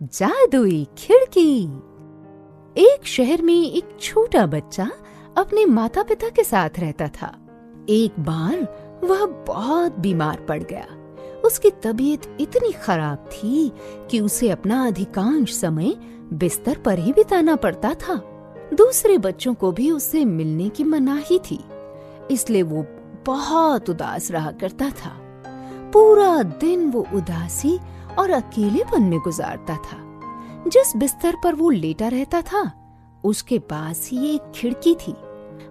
जादुई खिड़की। एक शहर में एक छोटा बच्चा अपने माता पिता के साथ रहता था। एक बार वह बहुत बीमार पड़ गया। उसकी तबीयत इतनी खराब थी कि उसे अपना अधिकांश समय बिस्तर पर ही बिताना पड़ता था। दूसरे बच्चों को भी उससे मिलने की मनाही थी, इसलिए वो बहुत उदास रहा करता था। पूरा दिन वो उदासी और अकेलेपन में गुजारता था। जिस बिस्तर पर वो लेटा रहता था उसके पास ही एक खिड़की थी।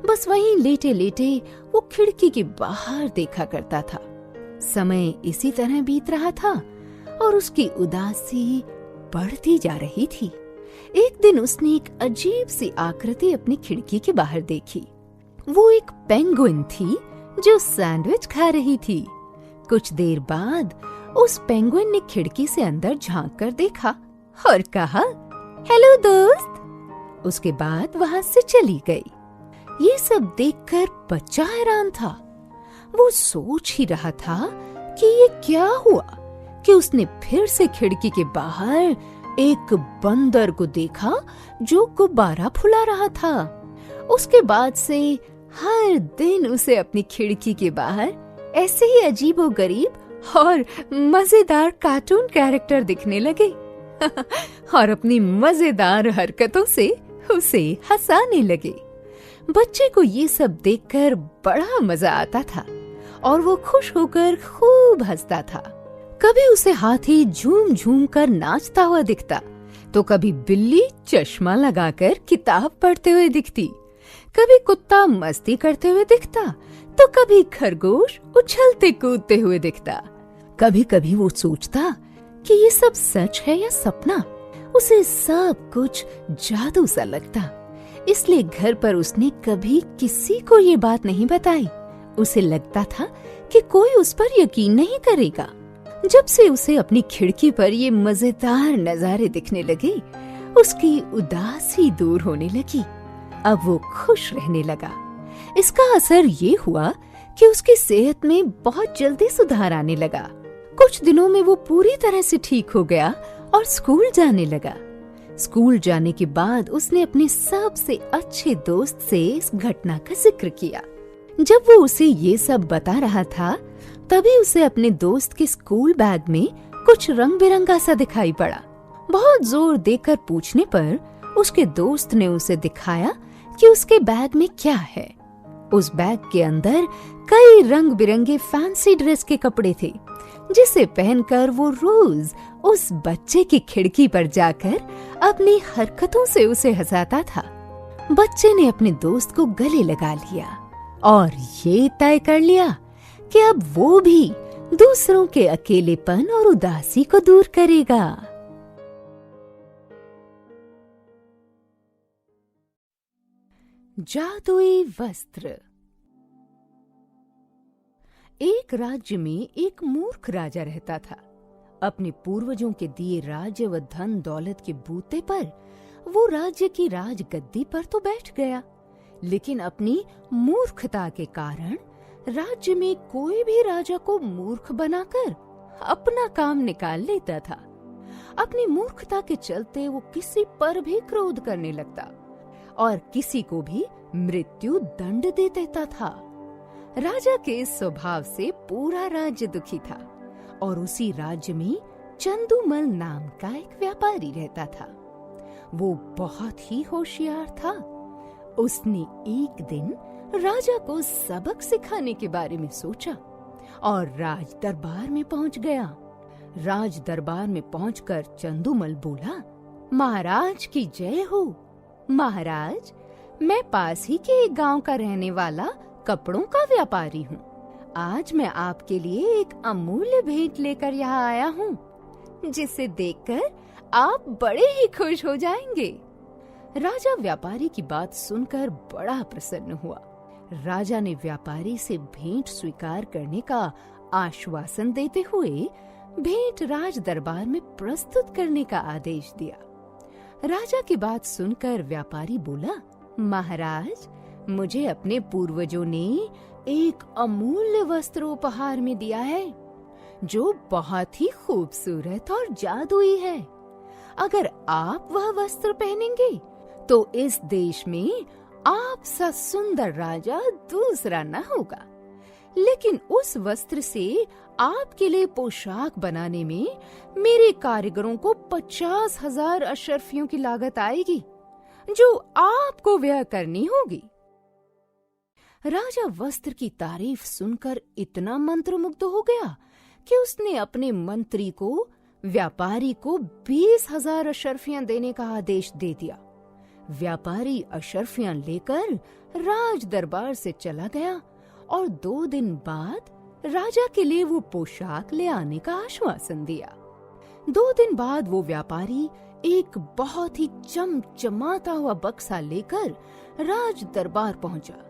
बस वहीं लेटे लेटे वो खिड़की के बाहर देखा करता था। समय इसी तरह बीत रहा था और उसकी उदासी बढ़ती जा रही थी। एक दिन उसने एक अजीब सी आकृति अपनी खिड़की के बाहर देखी। वो एक पेंगुइन थी जो सैंडविच खा रही थी। कुछ देर बाद उस पेंगुइन ने खिड़की से अंदर झांक कर देखा और कहा, हेलो दोस्त। उसके बाद वहां से चली गई। ये सब देखकर बच्चा हैरान था। वो सोच ही रहा था कि ये क्या हुआ कि उसने फिर से खिड़की के बाहर एक बंदर को देखा जो गुब्बारा फुला रहा था। उसके बाद से हर दिन उसे अपनी खिड़की के बाहर ऐसे ही अजीबोगरीब और मजेदार कार्टून कैरेक्टर दिखने लगे और अपनी मजेदार हरकतों से उसे हंसाने लगे। बच्चे को ये सब देखकर बड़ा मजा आता था और वो खुश होकर खूब हंसता था। कभी उसे हाथी झूम झूम कर नाचता हुआ दिखता, तो कभी बिल्ली चश्मा लगाकर किताब पढ़ते हुए दिखती, कभी कुत्ता मस्ती करते हुए दिखता, तो कभी खरगोश उछलते कूदते हुए दिखता। कभी कभी वो सोचता कि ये सब सच है या सपना। उसे सब कुछ जादू सा लगता, इसलिए घर पर उसने कभी किसी को ये बात नहीं बताई। उसे लगता था कि कोई उस पर यकीन नहीं करेगा। जब से उसे अपनी खिड़की पर ये मजेदार नजारे दिखने लगे, उसकी उदासी दूर होने लगी। अब वो खुश रहने लगा। इसका असर ये हुआ कि उसकी सेहत में बहुत जल्दी सुधार आने लगा। कुछ दिनों में वो पूरी तरह से ठीक हो गया और स्कूल जाने लगा। स्कूल जाने के बाद उसने अपने सबसे अच्छे दोस्त से इस घटना का जिक्र किया। जब वो उसे ये सब बता रहा था, तभी उसे अपने दोस्त के स्कूल बैग में कुछ रंग बिरंगा सा दिखाई पड़ा। बहुत जोर देकर पूछने पर उसके दोस्त ने उसे दिखाया कि उसके बैग में क्या है। उस बैग के अंदर कई रंग बिरंगे फैंसी ड्रेस के कपड़े थे, जिसे पहनकर वो रोज उस बच्चे की खिड़की पर जाकर अपनी हरकतों से उसे हंसाता था। बच्चे ने अपने दोस्त को गले लगा लिया और ये तय कर लिया कि अब वो भी दूसरों के अकेलेपन और उदासी को दूर करेगा। जादुई वस्त्र। एक राज्य में एक मूर्ख राजा रहता था। अपने पूर्वजों के दिए राज्य व धन दौलत के बूते पर वो राज्य की राजगद्दी पर तो बैठ गया, लेकिन अपनी मूर्खता के कारण राज्य में कोई भी राजा को मूर्ख बनाकर अपना काम निकाल लेता था। अपनी मूर्खता के चलते वो किसी पर भी क्रोध करने लगता और किसी को भी मृत्यु दंड दे देता था। राजा के इस स्वभाव से पूरा राज्य दुखी था और उसी राज्य में चंदूमल नाम का एक व्यापारी रहता था। वो बहुत ही होशियार था। उसने एक दिन राजा को सबक सिखाने के बारे में सोचा और राज दरबार में पहुंच गया। राज दरबार में पहुंचकर चंदूमल बोला, महाराज की जय हो। महाराज, मैं पास ही के एक गांव का रहने वाला कपड़ों का व्यापारी हूँ। आज मैं आपके लिए एक अमूल्य भेंट लेकर यहाँ आया हूँ, जिसे देखकर आप बड़े ही खुश हो जाएंगे। राजा व्यापारी की बात सुनकर बड़ा प्रसन्न हुआ। राजा ने व्यापारी से भेंट स्वीकार करने का आश्वासन देते हुए भेंट राज दरबार में प्रस्तुत करने का आदेश दिया। राजा की बात सुनकर व्यापारी बोला, महाराज, मुझे अपने पूर्वजों ने एक अमूल्य वस्त्र उपहार में दिया है, जो बहुत ही खूबसूरत और जादुई है। अगर आप वह वस्त्र पहनेंगे तो इस देश में आप सा सुंदर राजा दूसरा न होगा। लेकिन उस वस्त्र से आपके लिए पोशाक बनाने में मेरे कारीगरों को 50,000 अशर्फियों की लागत आएगी, जो आपको व्यय करनी होगी। राजा वस्त्र की तारीफ सुनकर इतना मंत्रमुग्ध हो गया कि उसने अपने मंत्री को व्यापारी को 20,000 अशर्फियां देने का आदेश दे दिया। व्यापारी अशर्फियां लेकर राज दरबार से चला गया और 2 दिन बाद राजा के लिए वो पोशाक ले आने का आश्वासन दिया। 2 दिन बाद वो व्यापारी एक बहुत ही चमचमाता हुआ बक्सा लेकर राज दरबार पहुंचा।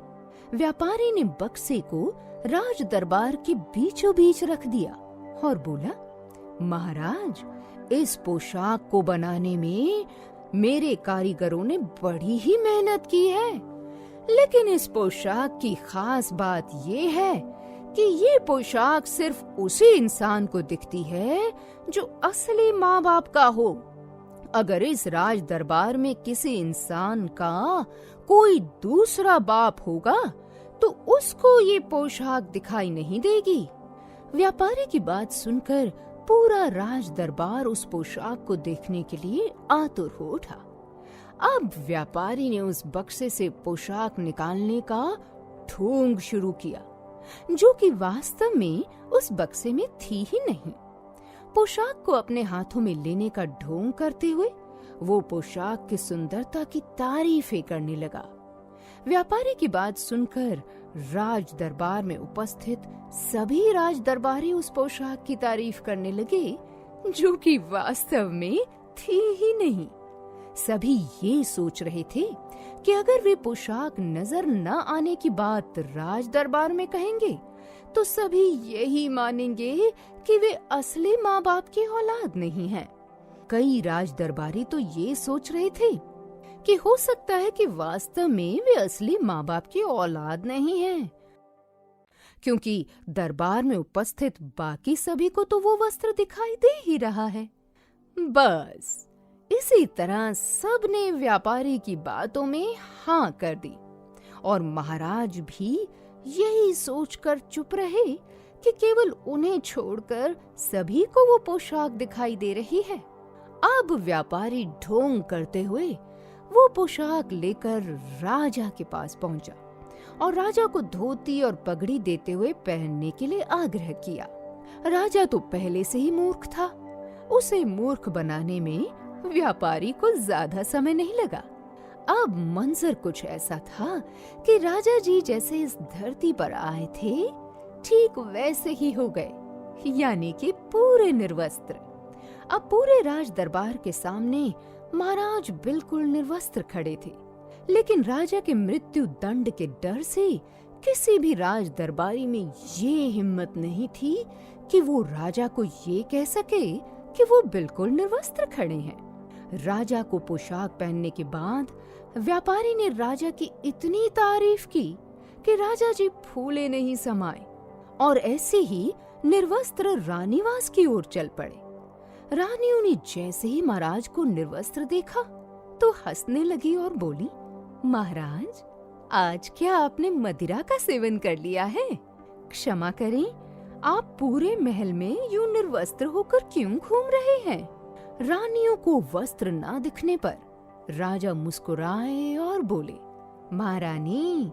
व्यापारी ने बक्से को राज दरबार के बीचों बीच रख दिया और बोला, महाराज, इस पोशाक को बनाने में मेरे कारीगरों ने बड़ी ही मेहनत की है, लेकिन इस पोशाक की खास बात ये है कि ये पोशाक सिर्फ उसी इंसान को दिखती है जो असली माँ बाप का हो। अगर इस राज दरबार में किसी इंसान का कोई दूसरा बाप होगा तो उसको ये पोशाक दिखाई नहीं देगी। व्यापारी की बात सुनकर पूरा राज दरबार उस पोशाक को देखने के लिए आतुर हो उठा। अब व्यापारी ने उस बक्से से पोशाक निकालने का ढोंग शुरू किया, जो कि वास्तव में उस बक्से में थी ही नहीं। पोशाक को अपने हाथों में लेने का ढोंग करते हुए वो पोशाक की सुंदरता की तारीफें करने लगा। व्यापारी की बात सुनकर राज दरबार में उपस्थित सभी राज दरबारी उस पोशाक की तारीफ करने लगे, जो कि वास्तव में थी ही नहीं। सभी ये सोच रहे थे कि अगर वे पोशाक नजर न आने की बात राज दरबार में कहेंगे तो सभी यही मानेंगे कि वे असली माँ बाप की औलाद नहीं हैं। कई राज दरबारी तो ये सोच रहे थे कि हो सकता है कि वास्तव में वे असली माँ बाप की औलाद नहीं हैं, क्योंकि दरबार में उपस्थित बाकी सभी को तो वो वस्त्र दिखाई दे ही रहा है। बस इसी तरह सबने व्यापारी की बातों में हाँ कर दी और महाराज भी यही सोचकर चुप रहे कि केवल उन्हें छोड़कर सभी को वो पोशाक दिखाई दे रही है। अब व्यापारी ढोंग करते हुए वो पोशाक लेकर राजा के पास पहुंचा और राजा को धोती और पगड़ी देते हुए पहनने के लिए आग्रह किया। राजा तो पहले से ही मूर्ख था, उसे मूर्ख बनाने में व्यापारी को ज्यादा समय नहीं लगा। अब मंजर कुछ ऐसा था कि राजा जी जैसे इस धरती पर आए थे ठीक वैसे ही हो गए, यानी कि पूरे निर्वस्त्र। अब पूरे राज दरबार के सामने महाराज बिल्कुल निर्वस्त्र खड़े थे, लेकिन राजा के मृत्यु दंड के डर से किसी भी राज दरबारी में ये हिम्मत नहीं थी कि वो राजा को ये कह सके कि वो बिल्कुल निर्वस्त्र खड़े हैं। राजा को पोशाक पहनने के बाद व्यापारी ने राजा की इतनी तारीफ की कि राजा जी फूले नहीं समाए और ऐसे ही निर्वस्त्र रानीवास की ओर चल पड़े। रानियों ने जैसे ही महाराज को निर्वस्त्र देखा तो हंसने लगी और बोली, महाराज, आज क्या आपने मदिरा का सेवन कर लिया है? क्षमा करें, आप पूरे महल में यूं निर्वस्त्र होकर क्यों घूम रहे हैं? रानियों को वस्त्र ना दिखने पर राजा मुस्कुराए और बोले, महारानी,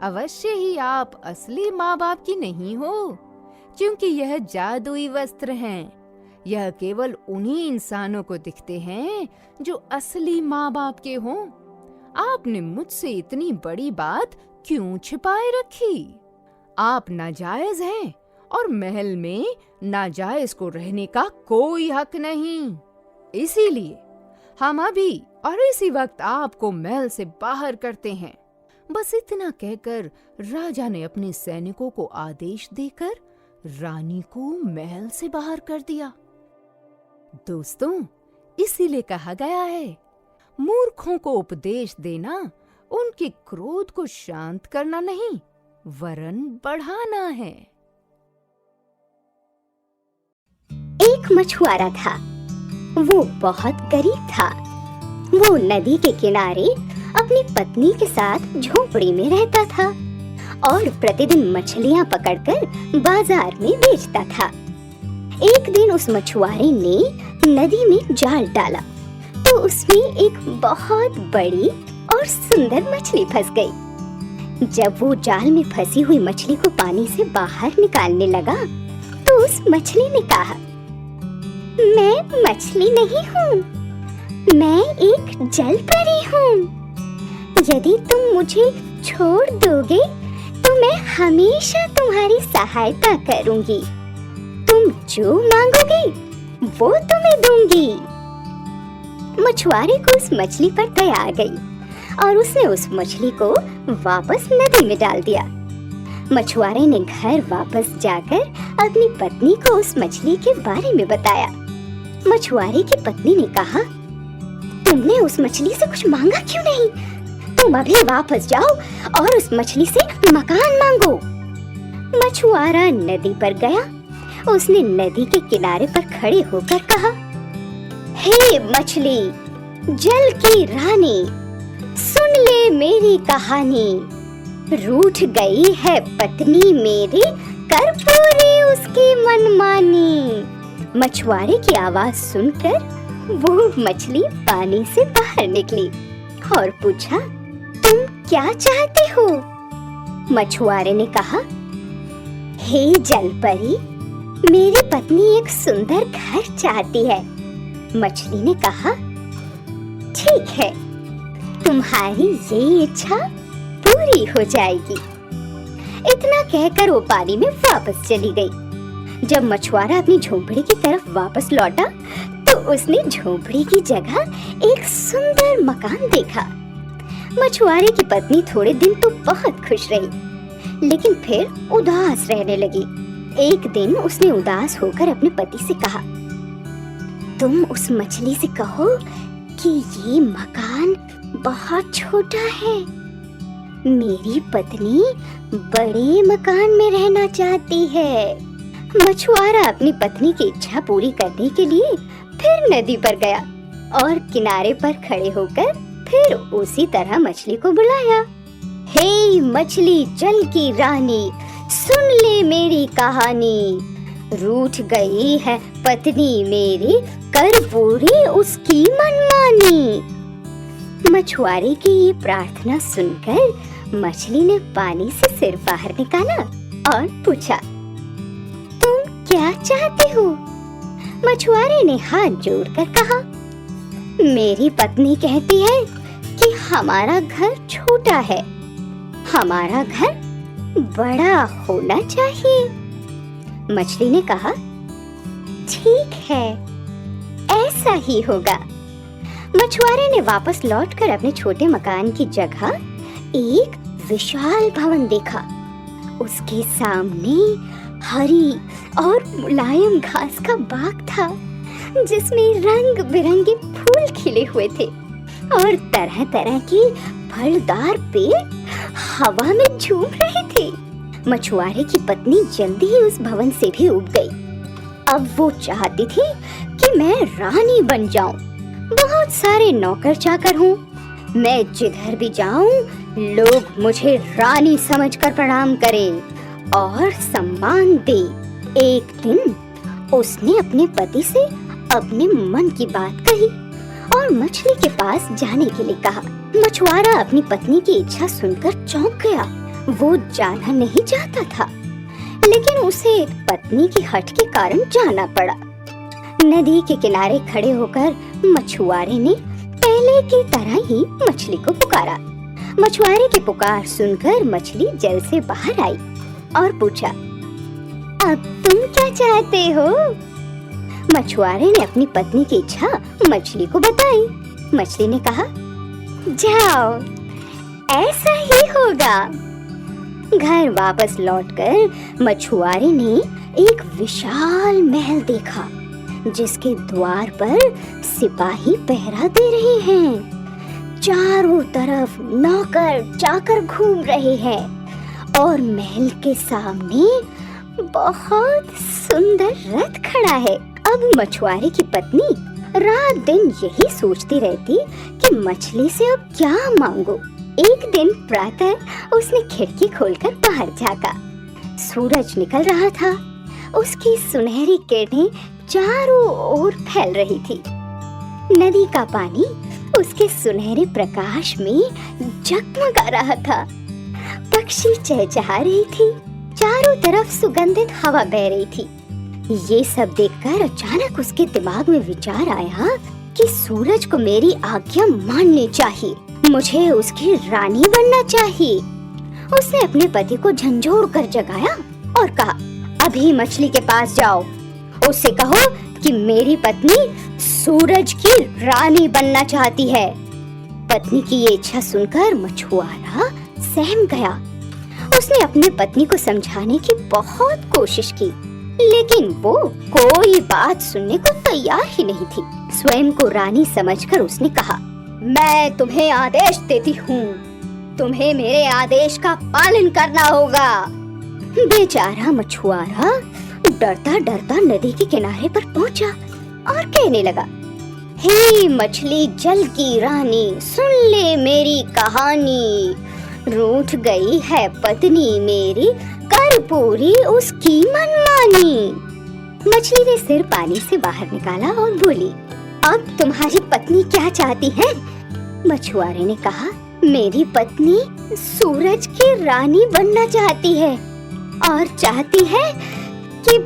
अवश्य ही आप असली माँ बाप की नहीं हो, क्योंकि यह जादुई वस्त्र हैं। यह केवल उन्हीं इंसानों को दिखते हैं जो असली माँ बाप के हों। आपने मुझसे इतनी बड़ी बात क्यों छिपाए रखी? आप नाजायज हैं और महल में नाजायज को रहने का कोई हक नहीं। इसीलिए हम अभी और इसी वक्त आपको महल से बाहर करते हैं। बस इतना कहकर राजा ने अपने सैनिकों को आदेश देकर रानी को महल से बाहर कर दिया। दोस्तों, इसीलिए कहा गया है, मूर्खों को उपदेश देना उनके क्रोध को शांत करना नहीं, वरन बढ़ाना है। एक मछुआरा था। वो बहुत गरीब था। वो नदी के किनारे अपनी पत्नी के साथ झोपड़ी में रहता था और प्रतिदिन मछलियां पकड़कर बाजार में बेचता था। एक दिन उस मछुआरे ने नदी में जाल डाला तो उसमें एक बहुत बड़ी और सुंदर मछली फंस गई। जब वो जाल में फंसी हुई मछली को पानी से बाहर निकालने लगा तो उस मछली ने कहा, मैं मछली नहीं हूँ, मैं एक जल परी हूँ। यदि तुम मुझे छोड़ दोगे तो मैं हमेशा तुम्हारी सहायता करूँगी। तुम जो मांगोगे वो तुम्हें दूंगी। मछुआरे को उस मछली पर दया आ गई और उसने उस मछली को वापस नदी में डाल दिया। मछुआरे ने घर वापस जाकर अपनी पत्नी को उस मछली के बारे में बताया। मछुआरे की पत्नी ने कहा, तुमने उस मछली से कुछ मांगा क्यों नहीं? तुम अभी वापस जाओ और उस मछली से मकान मांगो। मछुआरा नदी पर गया। उसने नदी के किनारे पर खड़े होकर कहा, हे मछली, जल की रानी, सुन ले मेरी कहानी। रूठ गई है पत्नी मेरी, कर पूरी उसकी मनमानी। मछुआरे की आवाज सुनकर वो मछली पानी से बाहर निकली और पूछा, तुम क्या चाहते हो? मछुआरे ने कहा, हे जलपरी, मेरी पत्नी एक सुंदर घर चाहती है। मछली ने कहा, ठीक है, तुम्हारी ये इच्छा पूरी हो जाएगी। इतना कहकर वो पानी में वापस चली गई। जब मछुआरा अपनी झोपड़ी की तरफ वापस लौटा तो उसने झोपड़ी की जगह एक सुंदर मकान देखा। मछुआरे की पत्नी थोड़े दिन तो बहुत खुश रही, लेकिन फिर उदास रहने लगी। एक दिन उसने उदास होकर अपने पति से कहा, तुम उस मछली से कहो कि ये मकान बहुत छोटा है। मेरी पत्नी बड़े मकान में रहना चाहती है। मछुआरा अपनी पत्नी की इच्छा पूरी करने के लिए फिर नदी पर गया और किनारे पर खड़े होकर फिर उसी तरह मछली को बुलाया, हे मछली जल की रानी, सुन ले मेरी कहानी। रूठ गई है पत्नी मेरी, कर पूरी उसकी मनमानी। मछुआरे की ये प्रार्थना सुनकर मछली ने पानी से सिर बाहर निकाला और पूछा, तुम क्या चाहते हो? मछुआरे ने हाथ जोड़कर कहा, मेरी पत्नी कहती है कि हमारा घर छोटा है, हमारा घर बड़ा होना चाहिए। मछली ने कहा, ठीक है, ऐसा ही होगा। मछुआरे ने वापस लौटकर अपने छोटे मकान की जगह एक विशाल भवन देखा। उसके सामने हरी और मुलायम घास का बाग था, जिसमें रंग बिरंगे फूल खिले हुए थे और तरह तरह के फलदार पेड़ हवा में झूम रहे थे। मछुआरे की पत्नी जल्दी ही उस भवन से भी उब गई। अब वो चाहती थी कि मैं रानी बन जाऊं, बहुत सारे नौकर चाकर हूँ, मैं जिधर भी जाऊं लोग मुझे रानी समझकर प्रणाम करें और सम्मान दे। एक दिन उसने अपने पति से अपने मन की बात कही और मछली के पास जाने के लिए कहा। मछुआरा अपनी पत्नी की इच्छा सुनकर चौंक गया। वो जाना नहीं चाहता था, लेकिन उसे पत्नी की हठ के कारण जाना पड़ा। नदी के किनारे खड़े होकर मछुआरे ने पहले की तरह ही मछली को पुकारा। मछुआरे की पुकार सुनकर मछली जल से बाहर आई और पूछा, अब तुम क्या चाहते हो? मछुआरे ने अपनी पत्नी की इच्छा मछली को बताई। मछली ने कहा, जाओ, ऐसा ही होगा। घर वापस लौटकर मछुआरे ने एक विशाल महल देखा, जिसके द्वार पर सिपाही पहरा दे रहे हैं। चारों तरफ नौकर चाकर घूम रहे हैं और महल के सामने बहुत सुंदर रथ खड़ा है। अब मछुआरे की पत्नी रात दिन यही सोचती रहती कि मछली से अब क्या मांगू। एक दिन प्रातः उसने खिड़की खोलकर बाहर झांका। सूरज निकल रहा था। उसकी सुनहरी किरणें चारों ओर फैल रही थी। नदी का पानी उसके सुनहरे प्रकाश में जगमगा रहा था। पक्षी चहचहा रही थी। चारों तरफ सुगंधित हवा बह रही थी। ये सब देखकर अचानक उसके दिमाग में विचार आया कि सूरज को मेरी आज्ञा माननी चाहिए। मुझे उसकी रानी बनना चाहिए। उसने अपने पति को झंझोर कर जगाया और कहा, अभी मछली के पास जाओ, उससे कहो कि मेरी पत्नी सूरज की रानी बनना चाहती है। पत्नी की ये इच्छा सुनकर मछुआरा सहम गया। उसने अपने पत्नी को समझाने की बहुत कोशिश की, लेकिन वो कोई बात सुनने को तैयार ही नहीं थी। स्वयं को रानी समझकर उसने कहा, मैं तुम्हें आदेश देती हूँ, तुम्हें मेरे आदेश का पालन करना होगा। बेचारा मछुआरा डरता डरता नदी के किनारे पर पहुंचा और कहने लगा, हे मछली जल की रानी, सुन ले मेरी कहानी। रूठ गई है पत्नी मेरी, कर पूरी उसकी मनमानी। मछली ने सिर पानी से बाहर निकाला और बोली, अब तुम्हारी पत्नी क्या चाहती है? मछुआरे ने कहा, मेरी पत्नी सूरज की रानी बनना चाहती है और चाहती है कि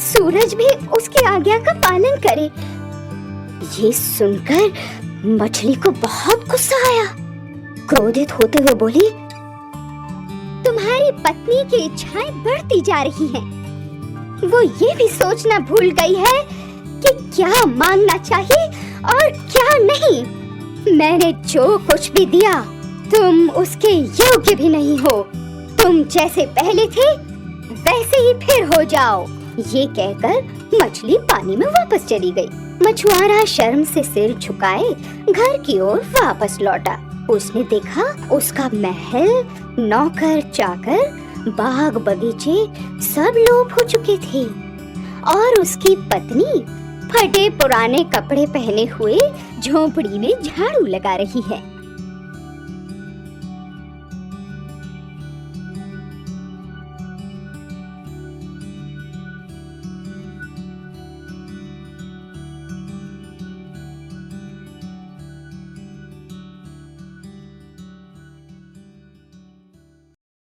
सूरज भी उसकी आज्ञा का पालन करे। ये सुनकर मछली को बहुत गुस्सा आया। क्रोधित होते हुए बोली, तुम्हारी पत्नी की इच्छाएं बढ़ती जा रही हैं। वो ये भी सोचना भूल गई है कि क्या मांगना चाहिए और क्या नहीं। मैंने जो कुछ भी दिया, तुम उसके योग्य भी नहीं हो। तुम जैसे पहले थे वैसे ही फिर हो जाओ। ये कहकर मछली पानी में वापस चली गई। मछुआरा शर्म से सिर झुकाए घर की ओर वापस लौटा। उसने देखा उसका महल, नौकर चाकर, बाग बगीचे सब लोप हो चुके थे और उसकी पत्नी फटे पुराने कपड़े पहने हुए झोपड़ी में झाड़ू लगा रही है।